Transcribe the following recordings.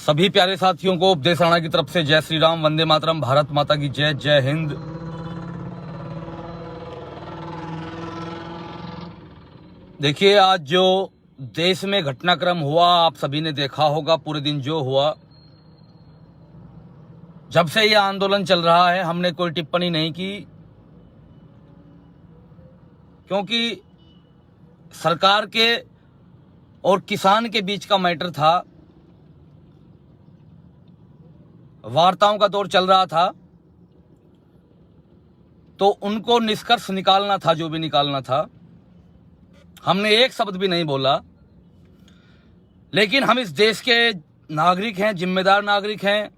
सभी प्यारे साथियों को उपदेश राणा की तरफ से जय श्री राम, वंदे मातरम, भारत माता की जय, जय हिंद। देखिए, आज जो देश में घटनाक्रम हुआ आप सभी ने देखा होगा। पूरे दिन जो हुआ, जब से ये आंदोलन चल रहा है हमने कोई टिप्पणी नहीं की, क्योंकि सरकार के और किसान के बीच का मैटर था। वार्ताओं का दौर चल रहा था, तो उनको निष्कर्ष निकालना था, जो भी निकालना था। हमने एक शब्द भी नहीं बोला, लेकिन हम इस देश के नागरिक हैं, जिम्मेदार नागरिक हैं,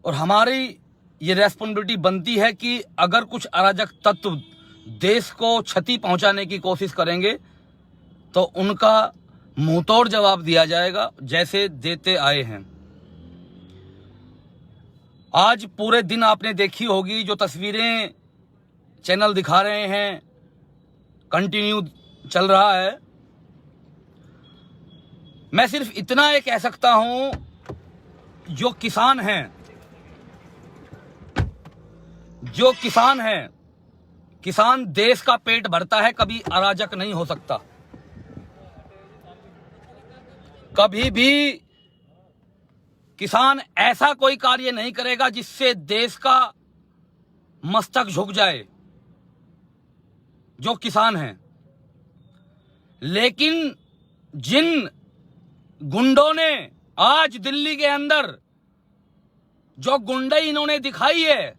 और हमारी ये रेस्पॉन्सिबिलिटी बनती है कि अगर कुछ अराजक तत्व देश को क्षति पहुंचाने की कोशिश करेंगे तो उनका मुंहतोड़ जवाब दिया जाएगा, जैसे देते आए हैं। आज पूरे दिन आपने देखी होगी, जो तस्वीरें चैनल दिखा रहे हैं, कंटिन्यू चल रहा है। मैं सिर्फ इतना कह सकता हूं, जो किसान हैं, किसान देश का पेट भरता है, कभी अराजक नहीं हो सकता। कभी भी किसान ऐसा कोई कार्य नहीं करेगा जिससे देश का मस्तक झुक जाए, जो किसान हैं। लेकिन जिन गुंडों ने आज दिल्ली के अंदर जो गुंडई इन्होंने दिखाई है,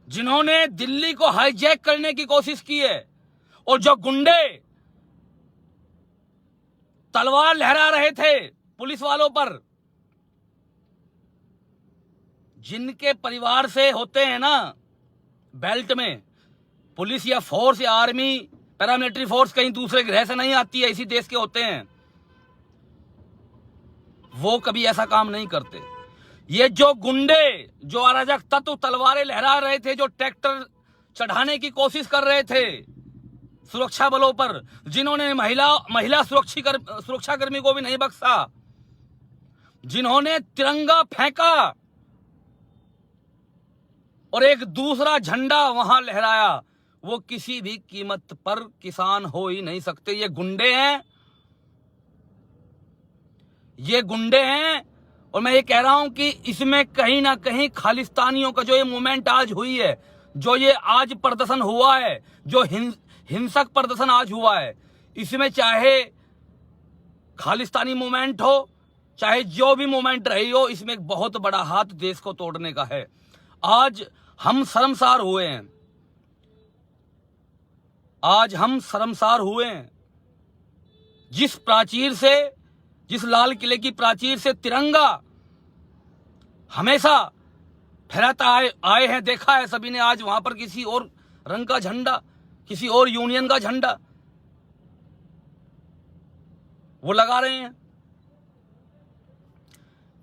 जिन्होंने दिल्ली को हाईजैक करने की कोशिश की है, और जो गुंडे तलवार लहरा रहे थे पुलिस वालों पर, जिनके परिवार से होते हैं ना बेल्ट में, पुलिस या फोर्स या आर्मी, पैरामिलिट्री फोर्स कहीं दूसरे ग्रह से नहीं आती है, इसी देश के होते हैं, वो कभी ऐसा काम नहीं करते। ये जो गुंडे, जो अराजक तत्व तलवारें लहरा रहे थे, जो ट्रैक्टर चढ़ाने की कोशिश कर रहे थे सुरक्षा बलों पर, जिन्होंने महिला सुरक्षाकर्मी को भी नहीं बख्शा, जिन्होंने तिरंगा फेंका और एक दूसरा झंडा वहां लहराया, वो किसी भी कीमत पर किसान हो ही नहीं सकते। ये गुंडे हैं। और मैं ये कह रहा हूं कि इसमें कहीं ना कहीं खालिस्तानियों का जो ये मूवमेंट आज हुई है, जो ये आज प्रदर्शन हुआ है, जो हिंसक प्रदर्शन आज हुआ है, इसमें चाहे खालिस्तानी मूवमेंट हो, चाहे जो भी मूवमेंट रही हो, इसमें एक बहुत बड़ा हाथ देश को तोड़ने का है। आज हम शर्मसार हुए हैं। जिस लाल किले की प्राचीर से तिरंगा हमेशा फहराता आए हैं, देखा है सभी ने, आज वहां पर किसी और रंग का झंडा, किसी और यूनियन का झंडा वो लगा रहे हैं।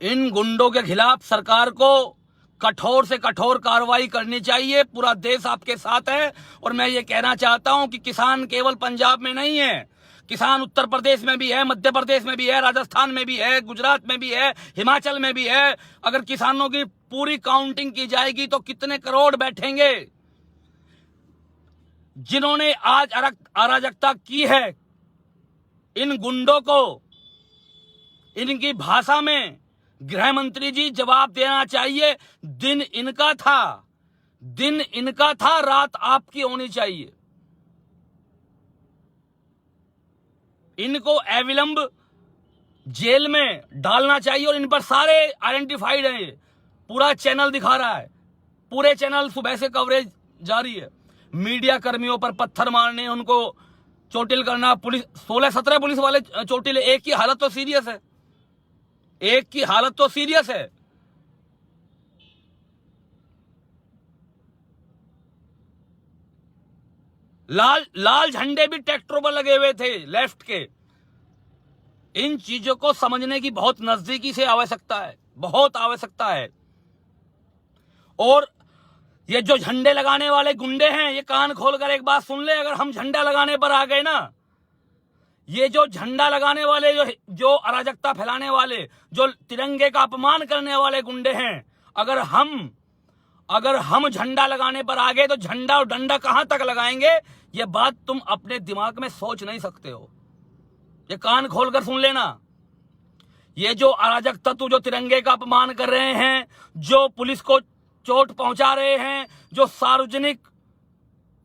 इन गुंडों के खिलाफ सरकार को कठोर से कठोर कार्रवाई करनी चाहिए। पूरा देश आपके साथ है। और मैं ये कहना चाहता हूं कि किसान केवल पंजाब में नहीं है, किसान उत्तर प्रदेश में भी है, मध्य प्रदेश में भी है, राजस्थान में भी है, गुजरात में भी है, हिमाचल में भी है। अगर किसानों की पूरी काउंटिंग की जाएगी तो कितने करोड़ बैठेंगे, जिन्होंने आज अराजकता की है। इन गुंडों को इनकी भाषा में गृह मंत्री जी जवाब देना चाहिए। दिन इनका था, रात आपकी होनी चाहिए। इनको अविलंब जेल में डालना चाहिए, और इन पर सारे आइडेंटिफाइड हैं। पूरा चैनल दिखा रहा है, पूरे चैनल सुबह से कवरेज जारी है। मीडिया कर्मियों पर पत्थर मारने, उनको चोटिल करना, पुलिस 16-17 पुलिस वाले चोटिल। एक की हालत तो सीरियस है। लाल झंडे भी ट्रैक्टरों पर लगे हुए थे लेफ्ट के। इन चीजों को समझने की बहुत नजदीकी से आवश्यकता है। और ये जो झंडे लगाने वाले गुंडे हैं, ये कान खोलकर एक बात सुन ले। अगर हम झंडा लगाने पर आ गए ना, ये जो झंडा लगाने वाले, जो अराजकता फैलाने वाले, जो तिरंगे का अपमान करने वाले गुंडे हैं, अगर हम झंडा लगाने पर आ गए तो झंडा और डंडा कहां तक लगाएंगे, ये बात तुम अपने दिमाग में सोच नहीं सकते हो। ये कान खोलकर सुन लेना। ये जो अराजक तत्व जो तिरंगे का अपमान कर रहे हैं, जो पुलिस को चोट पहुंचा रहे हैं, जो सार्वजनिक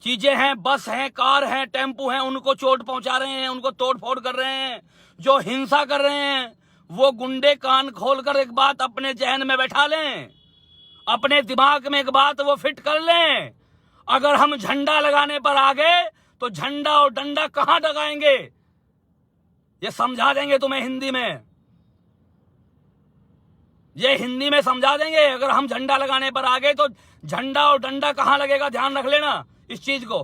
चीजें हैं, बस हैं, कार हैं, टेम्पू हैं, उनको चोट पहुंचा रहे हैं, उनको तोड़ फोड़ कर रहे हैं, जो हिंसा कर रहे हैं, वो गुंडे कान खोलकर एक बात अपने जहन में बैठा लें, अपने दिमाग में एक बात वो फिट कर लें। अगर हम झंडा लगाने पर आ गए तो झंडा और डंडा कहां लगाएंगे, ये समझा देंगे तुम्हें हिंदी में। ये हिंदी में समझा देंगे। अगर हम झंडा लगाने पर आ गए तो झंडा और डंडा कहां लगेगा, ध्यान रख लेना इस चीज को।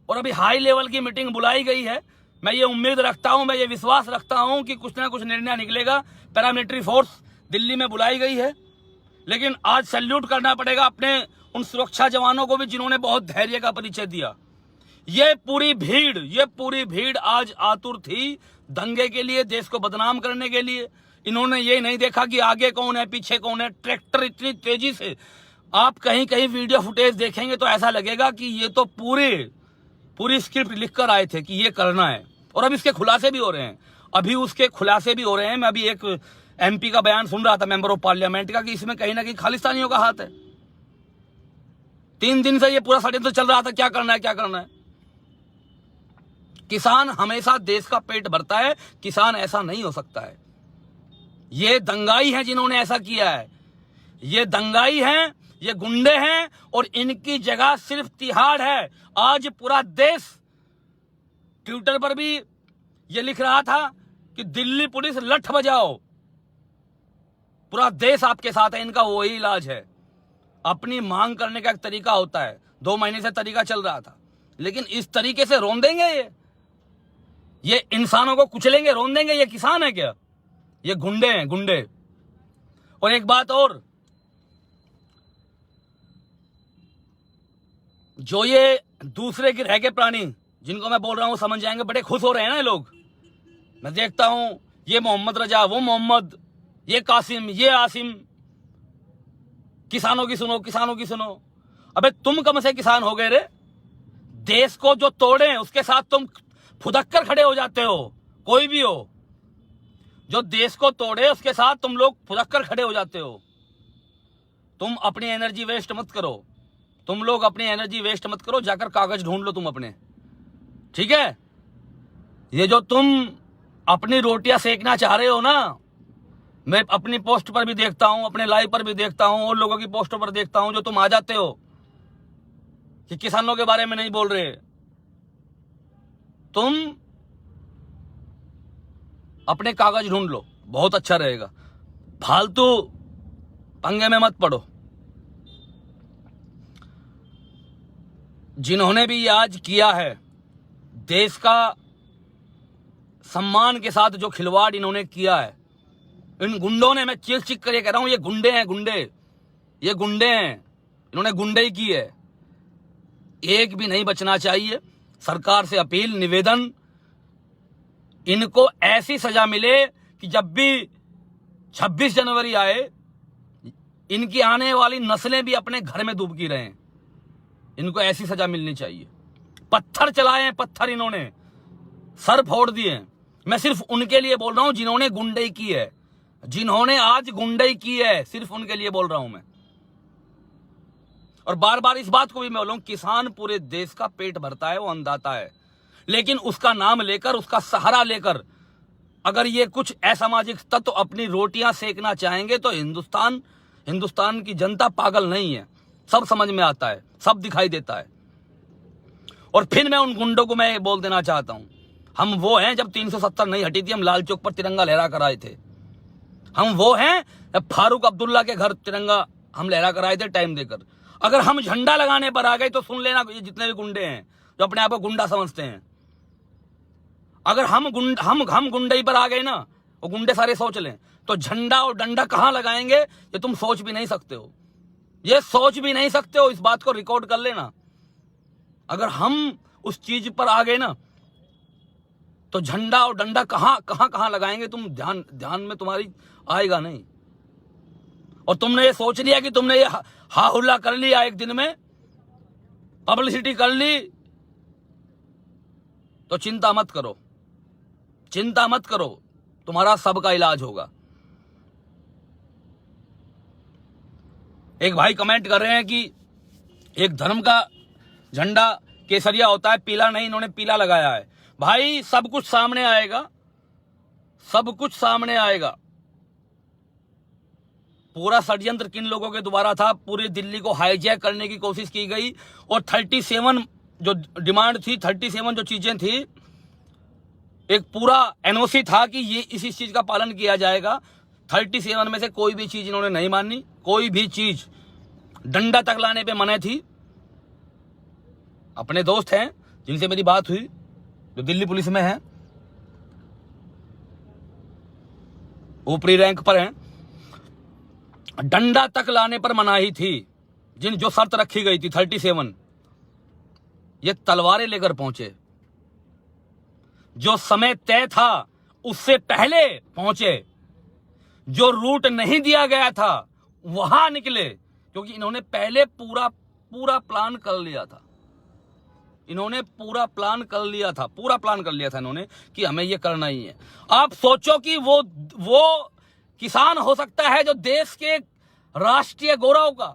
और अभी हाई लेवल की मीटिंग बुलाई गई है। मैं ये उम्मीद रखता हूं, मैं ये विश्वास रखता हूं कि कुछ ना कुछ निर्णय निकलेगा। पैरामिलिट्री फोर्स दिल्ली में बुलाई गई है, लेकिन आज सैल्यूट करना पड़ेगा अपने उन सुरक्षा जवानों को भी जिन्होंने बहुत धैर्य का परिचय दिया। ये पूरी भीड़ आज आतुर थी दंगे के लिए, देश को बदनाम करने के लिए। इन्होंने ये नहीं देखा कि आगे कौन है, पीछे कौन है। ट्रैक्टर इतनी तेजी से, आप कहीं कहीं वीडियो फुटेज देखेंगे तो ऐसा लगेगा कि ये तो पूरी स्क्रिप्ट लिखकर आए थे कि ये करना है। और अब इसके खुलासे भी हो रहे हैं, अभी उसके खुलासे भी हो रहे हैं। मैं अभी एक MP का बयान सुन रहा था, मेंबर ऑफ पार्लियामेंट का, कि इसमें कहीं ना कहीं खालिस्तानियों का हाथ है। 3 दिन से ये पूरा षड्यंत्र चल रहा था, क्या करना है। किसान हमेशा देश का पेट भरता है, किसान ऐसा नहीं हो सकता है। ये दंगाई हैं जिन्होंने ऐसा किया है, ये दंगाई हैं, ये गुंडे हैं, और इनकी जगह सिर्फ तिहाड़ है। आज पूरा देश, ट्विटर पर भी ये लिख रहा था कि दिल्ली पुलिस लठ बजाओ, पूरा देश आपके साथ है। इनका वही इलाज है। अपनी मांग करने का एक तरीका होता है, 2 महीने से तरीका चल रहा था, लेकिन इस तरीके से रौंदेंगे ये इंसानों को कुचलेंगे, रौंदेंगे। ये किसान है क्या? ये गुंडे हैं, गुंडे। और एक बात और, जो ये दूसरे के रह गए प्राणी, जिनको मैं बोल रहा हूं समझ जाएंगे, बड़े खुश हो रहे हैं ना ये लोग। मैं देखता हूं, ये मोहम्मद रजा, वो मोहम्मद, ये कासिम, ये आसिम, किसानों की सुनो। अबे तुम कम से किसान हो गए रे। देश को जो तोड़े उसके साथ तुम फुदक कर खड़े हो जाते हो। कोई भी हो, जो देश को तोड़े उसके साथ तुम लोग फुदक कर खड़े हो जाते हो। तुम अपनी एनर्जी वेस्ट मत करो, तुम लोग अपनी एनर्जी वेस्ट मत करो, जाकर कागज ढूंढ लो तुम अपने, ठीक है। ये जो तुम अपनी रोटियां सेकना चाह रहे हो ना, मैं अपनी पोस्ट पर भी देखता हूं, अपने लाइव पर भी देखता हूं, और लोगों की पोस्टों पर देखता हूं, जो तुम आ जाते हो कि किसानों के बारे में नहीं बोल रहे। तुम अपने कागज ढूंढ लो, बहुत अच्छा रहेगा। फालतू पंगे में मत पड़ो। जिन्होंने भी ये आज किया है, देश का सम्मान के साथ जो खिलवाड़ इन्होंने किया है, इन गुंडों ने, मैं चीख कर ये कह रहा हूं, ये गुंडे हैं, ये गुंडे हैं। इन्होंने गुंडे की है। एक भी नहीं बचना चाहिए। सरकार से अपील, निवेदन, इनको ऐसी सजा मिले कि जब भी 26 जनवरी आए, इनकी आने वाली नस्लें भी अपने घर में डूबकी रहें। इनको ऐसी सजा मिलनी चाहिए। पत्थर चलाए हैं, पत्थर इन्होंने, सर फोड़ दिए। मैं सिर्फ उनके लिए बोल रहा हूं जिन्होंने गुंडई की है, जिन्होंने आज गुंडई की है, सिर्फ उनके लिए बोल रहा हूं मैं। और बार बार इस बात को भी मैं बोलूं, किसान पूरे देश का पेट भरता है, वो अन्नदाता है, लेकिन उसका नाम लेकर, उसका सहारा लेकर अगर ये कुछ असामाजिक तत्व अपनी रोटियां सेकना चाहेंगे तो हिंदुस्तान की जनता पागल नहीं है। सब समझ में आता है, सब दिखाई देता है। और फिर मैं उन गुंडों को मैं बोल देना चाहता हूं, हम वो हैं जब 370 नहीं हटी थी, हम लाल चौक पर तिरंगा लहरा कर आए थे। हम वो हैं जब फारूक अब्दुल्ला के घर तिरंगा हम लहरा कर आए थे टाइम देकर। अगर हम झंडा लगाने पर आ गए तो सुन लेना, ये जितने भी गुंडे हैं जो अपने आप को गुंडा समझते हैं, अगर हम गुंडई पर आ गए ना, वो गुंडे सारे सोच लें, तो झंडा और डंडा कहां लगाएंगे ये तुम सोच भी नहीं सकते हो। ये सोच भी नहीं सकते हो। इस बात को रिकॉर्ड कर लेना। अगर हम उस चीज पर आ गए ना, तो झंडा और डंडा कहां लगाएंगे तुम, ध्यान में तुम्हारी आएगा नहीं। और तुमने ये सोच लिया कि तुमने ये हा हुल्ला कर लिया, एक दिन में पब्लिसिटी कर ली, तो चिंता मत करो, चिंता मत करो, तुम्हारा सबका इलाज होगा। एक भाई कमेंट कर रहे हैं कि एक धर्म का झंडा केसरिया होता है, पीला नहीं, इन्होंने पीला लगाया है। भाई सब कुछ सामने आएगा, सब कुछ सामने आएगा। पूरा षड्यंत्र किन लोगों के द्वारा था, पूरी दिल्ली को हाईजैक करने की कोशिश की गई, और 37 जो डिमांड थी, 37 जो चीजें थी, एक पूरा एनओसी था कि ये इसी चीज का पालन किया जाएगा। 37 में से कोई भी चीज इन्होंने नहीं मानी, कोई भी चीज, डंडा तक लाने पे मने थी। अपने दोस्त हैं जिनसे मेरी बात हुई, जो दिल्ली पुलिस में हैं, ऊपरी रैंक पर हैं, डंडा तक लाने पर मनाही थी। जो शर्त रखी गई थी 37, ये तलवारें लेकर पहुंचे। जो समय तय था उससे पहले पहुंचे, जो रूट नहीं दिया गया था वहां निकले, क्योंकि इन्होंने पहले पूरा प्लान कर लिया था। इन्होंने पूरा प्लान कर लिया था इन्होंने कि हमें ये करना ही है। आप सोचो कि वो किसान हो सकता है जो देश के राष्ट्रीय गौरव का,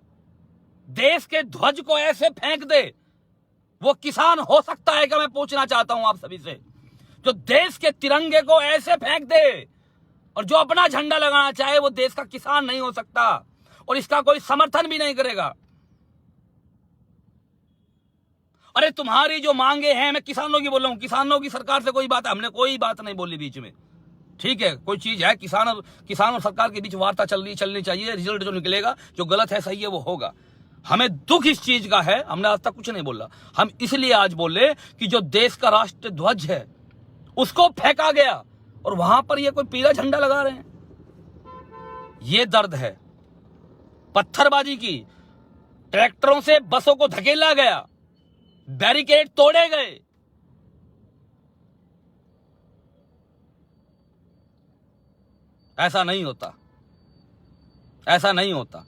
देश के ध्वज को ऐसे फेंक दे, वो किसान हो सकता है क्या? मैं पूछना चाहता हूं आप सभी से। जो देश के तिरंगे को ऐसे फेंक दे और जो अपना झंडा लगाना चाहे, वो देश का किसान नहीं हो सकता, और इसका कोई समर्थन भी नहीं करेगा। अरे तुम्हारी जो मांगे हैं, मैं किसानों की बोल रहा हूं, किसानों की सरकार से कोई बात है, हमने कोई बात नहीं बोली बीच में, ठीक है? कोई चीज है, किसान और सरकार के बीच वार्ता चलनी चाहिए, रिजल्ट जो निकलेगा, जो गलत है सही है वो होगा। हमें दुख इस चीज का है, हमने आज तक कुछ नहीं बोला, हम इसलिए आज बोले कि जो देश का राष्ट्र ध्वज है उसको फेंका गया और वहां पर ये कोई पीला झंडा लगा रहे हैं। ये दर्द है। पत्थरबाजी की, ट्रैक्टरों से बसों को धकेला गया, बैरिकेड तोड़े गए। ऐसा नहीं होता, ऐसा नहीं होता।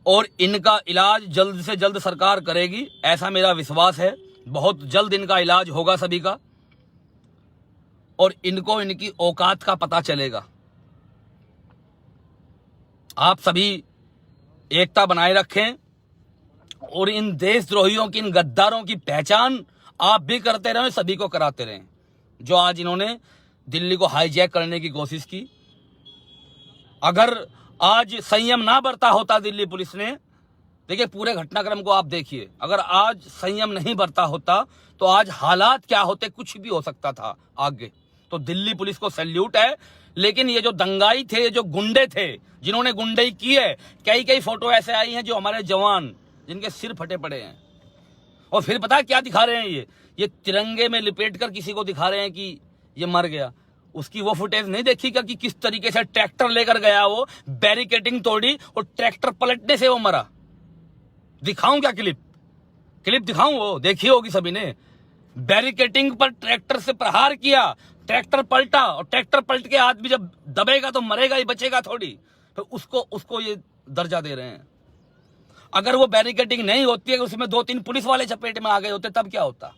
और इनका इलाज जल्द से जल्द सरकार करेगी, ऐसा मेरा विश्वास है। बहुत जल्द इनका इलाज होगा सभी का, और इनको इनकी औकात का पता चलेगा। आप सभी एकता बनाए रखें और इन देशद्रोहियों की, इन गद्दारों की पहचान आप भी करते रहें, सभी को कराते रहें। जो आज इन्होंने दिल्ली को हाईजैक करने की कोशिश की, अगर आज संयम ना बरता होता दिल्ली पुलिस ने, देखिए पूरे घटनाक्रम को आप देखिए, अगर आज संयम नहीं बरता होता तो आज हालात क्या होते, कुछ भी हो सकता था आगे। तो दिल्ली पुलिस को सैल्यूट है। लेकिन ये जो दंगाई थे, जो गुंडे थे, जिन्होंने गुंडई की है, कई फोटो ऐसे आई हैं जो हमारे जवान, जिनके सिर फटे पड़े हैं, और फिर पता है क्या दिखा रहे हैं, ये तिरंगे में लिपेट कर किसी को दिखा रहे हैं कि ये मर गया। उसकी वो फुटेज नहीं देखी क्या कि किस तरीके से ट्रैक्टर लेकर गया, वो बैरिकेडिंग तोड़ी और ट्रैक्टर पलटने से वो मरा। दिखाऊं क्या क्लिप दिखाऊं? वो देखी होगी सभी ने। बैरिकेडिंग पर ट्रैक्टर से प्रहार किया, ट्रैक्टर पलटा, और ट्रैक्टर पलट के आदमी जब दबेगा तो मरेगा ही, बचेगा थोड़ी। तो उसको ये दर्जा दे रहे हैं। अगर वो बैरिकेडिंग नहीं होती है, उसमें 2-3 पुलिस वाले चपेट में आ गए होते, तब क्या होता?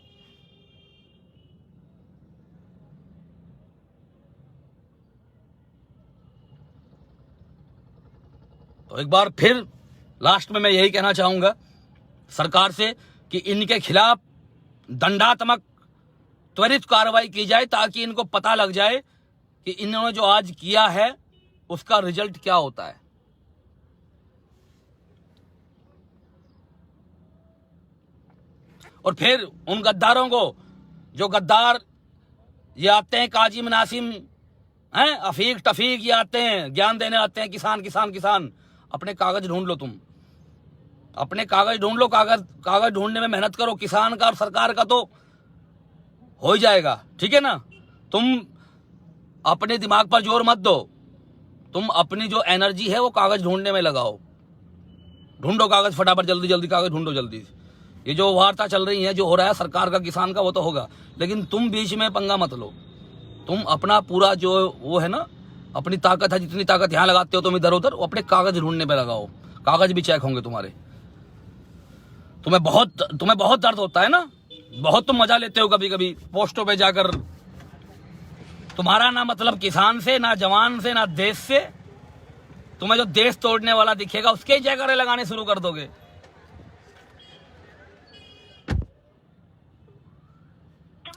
तो एक बार फिर लास्ट में मैं यही कहना चाहूंगा सरकार से कि इनके खिलाफ दंडात्मक त्वरित कार्रवाई की जाए, ताकि इनको पता लग जाए कि इन्होंने जो आज किया है उसका रिजल्ट क्या होता है। और फिर उन गद्दारों को, जो गद्दार ये आते हैं, काजिम नासिम हैं, अफीक टफीक ये आते हैं, ज्ञान देने आते हैं, किसान, अपने कागज ढूंढ लो। तुम अपने कागज ढूंढ लो, कागज ढूंढने में मेहनत करो। किसान का और सरकार का तो हो ही जाएगा, ठीक है ना? तुम अपने दिमाग पर जोर मत दो, तुम अपनी जो एनर्जी है वो कागज ढूंढने में लगाओ। ढूंढो कागज फटाफट, जल्दी कागज ढूंढो जल्दी। ये जो वार्ता चल रही है, जो हो रहा है सरकार का किसान का, वो तो होगा, लेकिन तुम बीच में पंगा मत लो। तुम अपना पूरा जो वो है ना, अपनी ताकत है, जितनी ताकत यहाँ लगाते हो तुम इधर उधर, अपने कागज ढूंढने पे लगाओ। कागज भी चेक होंगे तुम्हारे। तुम्हें बहुत दर्द होता है ना, बहुत तुम मजा लेते हो कभी कभी पोस्टों पे जाकर। तुम्हारा ना मतलब किसान से, ना जवान से, ना देश से। तुम्हें जो देश तोड़ने वाला दिखेगा उसके ही जयकारे लगाने शुरू कर दोगे।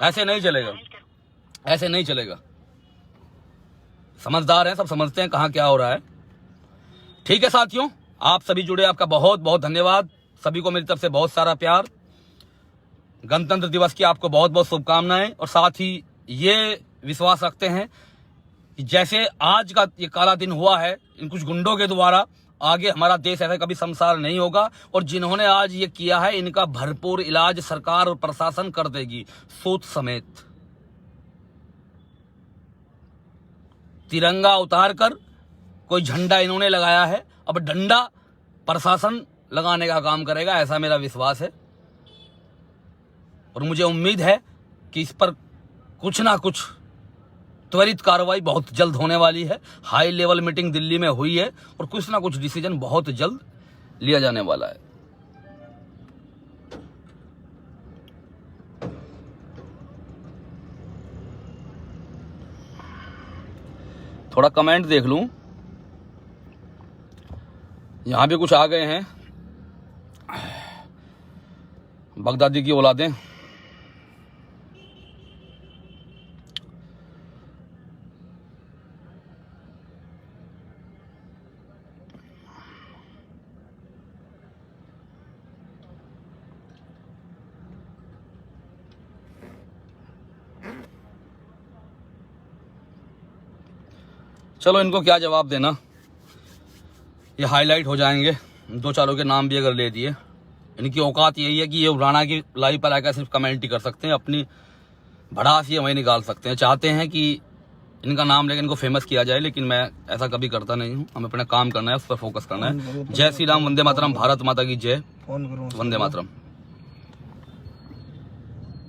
ऐसे नहीं चलेगा, ऐसे नहीं चलेगा। समझदार हैं, सब समझते हैं कहाँ क्या हो रहा है। ठीक है साथियों, आप सभी जुड़े, आपका बहुत बहुत धन्यवाद। सभी को मेरी तरफ से बहुत सारा प्यार। गणतंत्र दिवस की आपको बहुत बहुत शुभकामनाएं। और साथ ही ये विश्वास रखते हैं कि जैसे आज का ये काला दिन हुआ है इन कुछ गुंडों के द्वारा, आगे हमारा देश ऐसा कभी संसार नहीं होगा। और जिन्होंने आज ये किया है इनका भरपूर इलाज सरकार और प्रशासन कर देगी, सूद समेत। तिरंगा उतार कर कोई झंडा इन्होंने लगाया है, अब डंडा प्रशासन लगाने का काम करेगा, ऐसा मेरा विश्वास है। और मुझे उम्मीद है कि इस पर कुछ ना कुछ त्वरित कार्रवाई बहुत जल्द होने वाली है। हाई लेवल मीटिंग दिल्ली में हुई है और कुछ ना कुछ डिसीजन बहुत जल्द लिया जाने वाला है। थोड़ा कमेंट देख लूं, यहां भी कुछ आ गए हैं। बगदादी की औलादें, चलो इनको क्या जवाब देना, ये हाईलाइट हो जाएंगे। दो चारों के नाम भी अगर ले दिए। इनकी औकात यही है कि ये राणा की लाइव पर आकर सिर्फ कमेंट ही कर सकते हैं, अपनी भड़ास ये वही निकाल सकते हैं। चाहते हैं कि इनका नाम लेकर इनको फेमस किया जाए, लेकिन मैं ऐसा कभी करता नहीं हूँ। हमें अपना काम करना है, उस पर फोकस करना है। जय श्री राम, वंदे मातरम, भारत माता की जय, वंदे मातरम।